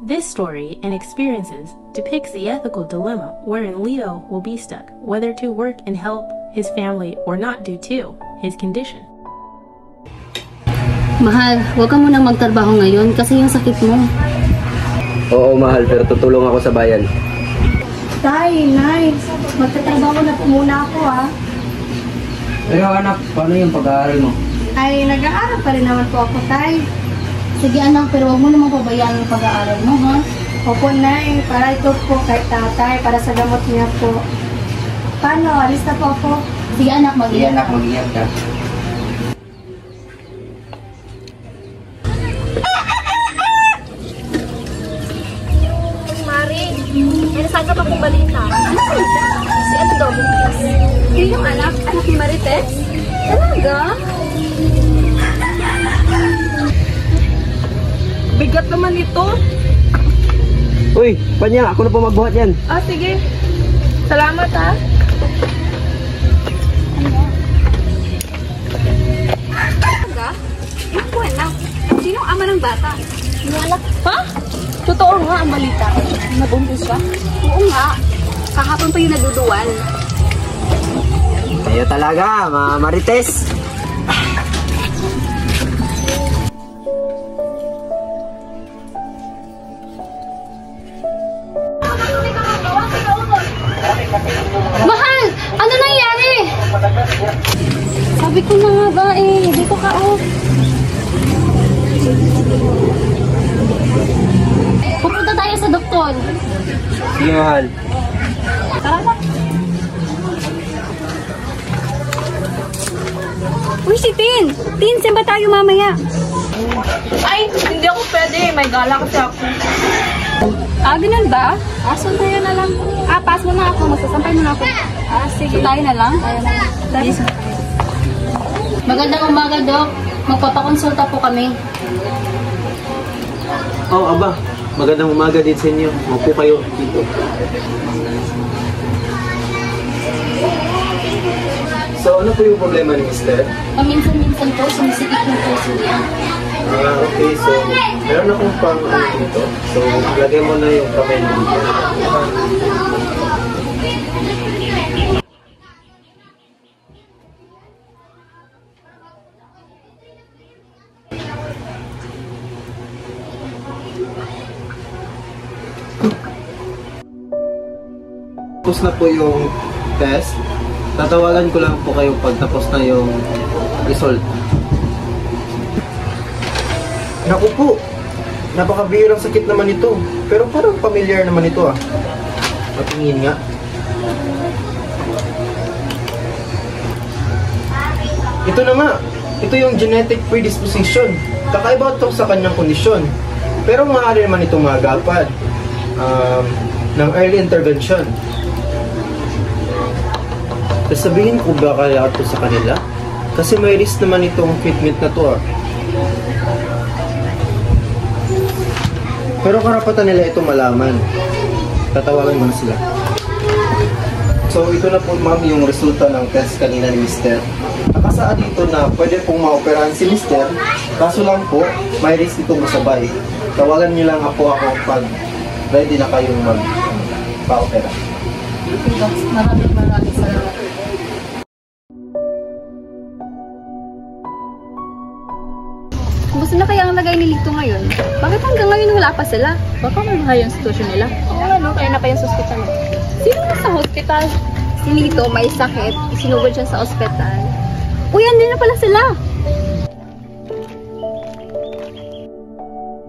This story and experiences depicts the ethical dilemma wherein Leo will be stuck, whether to work and help his family or not due to his condition. Mahal, huwag ka munang magtrabaho ngayon kasi yung sakit mo. Oo, mahal, pero tutulong ako sa bayan. Tay, Nay, magtatrabaho na po muna ako Pero anak, paano yung pag-aaral mo? Ay, nag-aaral pa rin naman po ako, Tay. Sige anak, pero huwag mo namang pabayaan yung pag-aaral mo, ha? Opo, Nay, para ito po kay tatay, para sa gamot niya po. Paano? Alis na po ako. Sige anak, mag-iyak. mag-iyak ka. Mari, may nasaga pa pong balita. Si ano daw, buntis? Yun yung anak ni Marites? Talaga? Bigat naman ito. Uy, Panya, ako na po magbuhat yan. Sige. Salamat Talaga? Yung po anak. Sino ang ama ng bata? Yung anak. Ha? Totoo nga ang balita. Nabuntis ka? Oo nga. Kahapon pa yung naduduwan. Kayo talaga, mga Marites. Mahal! Ano nangyari? Sabi ko na nga ba dito ka Pupunta tayo sa doktor. Sige, mahal. Tara na. Uy, si Tin! Tin, saan ba tayo mamaya? Ay, hindi ako pwede. May gala kasi ako. Ganun ba? So tayo na lang. Pass mo na ako. Magsasampay mo na ako. Sige. Tayo na lang. Magandang umaga, Dok. Magpapakonsulta po kami. Aba. Magandang umaga din sa inyo. Maupo kayo dito. So, ano po yung problema ni Mister? Paminsan-minsan po, sumisikip yung puso niya. Okay. So, meron akong pang dito. So, lagay mo na yung kamay mo dito. Tapos na po yung test. Tatawagan ko lang po kayo pag tapos na yung result. Naku po, napakabihirang sakit naman ito. Pero parang familiar naman ito Patingin nga. Ito na nga. Ito yung genetic predisposition. Kakaiba ito sa kanyang kondisyon. Pero maaari naman itong maagapan ng early intervention. Sasabihin ko ba kaya ito sa kanila? Kasi may risk naman itong treatment na ito Pero karapatan nila ito malaman. Tatawagan mo na sila. So ito na po ma'am yung resulta ng test kanina ni Mister. Nakasaad dito na pwede pong maoperahan si Mister. Kaso lang po, may risk itong masabay. Tawagan niyo lang ako pag ready na kayong magpa-opera. Maraming salamat. Gusto na kaya ang lagay ni Lito ngayon? Bakit hanggang ngayon wala pa sila? Baka may bahaya yung sitwasyon nila. Kaya na pa yung sa hospital. Sino na sa hospital? Si Lito may sakit. Isinugod siya sa hospital. Uy, andun na pala sila!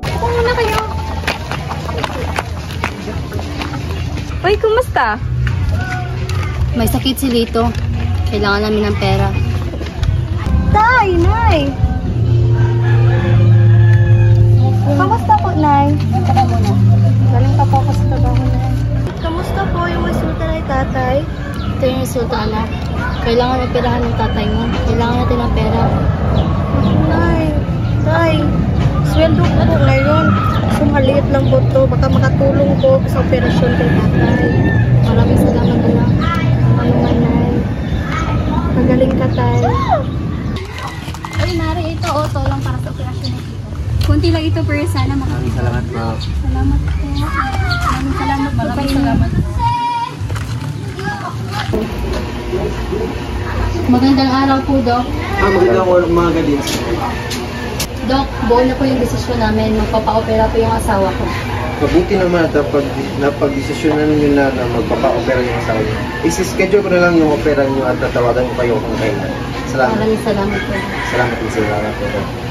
Ako muna kayo. Uy, kumusta? May sakit si Lito. Kailangan namin ng pera. Tay, Nay! Kamusta po, Nay? Tara muna. Galing pa po ako sa trabaho, Nay. Kamusta po yung resulta ni tatay? Ito yung resulta, anak. Kailangan operahan ng tatay mo. Kailangan natin ng pera. Tay, sweldo ko po ngayon. Kung maliit lang po to, baka makatulong po sa operasyon kay tatay. Maraming salamat, anak. Ano man, Nay? Magaling ka, Tay. Ay, Mari, ito. Ito lang para sa operasyon nito. konti lang ito pero sana Maraming salamat, ma'am. Salamat po. Maraming salamat po. Maraming salamat. Magandang araw po, Doc. Magandang umaga din. Doc, buo na po yung desisyon namin. Magpapa-opera po yung asawa ko. Mabuti naman at napag-desisyonan nyo na magpapa-opera yung asawa nyo. Isi-schedule ko na lang yung opera nyo at tatawagan ko kayo kung kailan. Salamat. Maraming salamat po. Salamat din sa lahat po.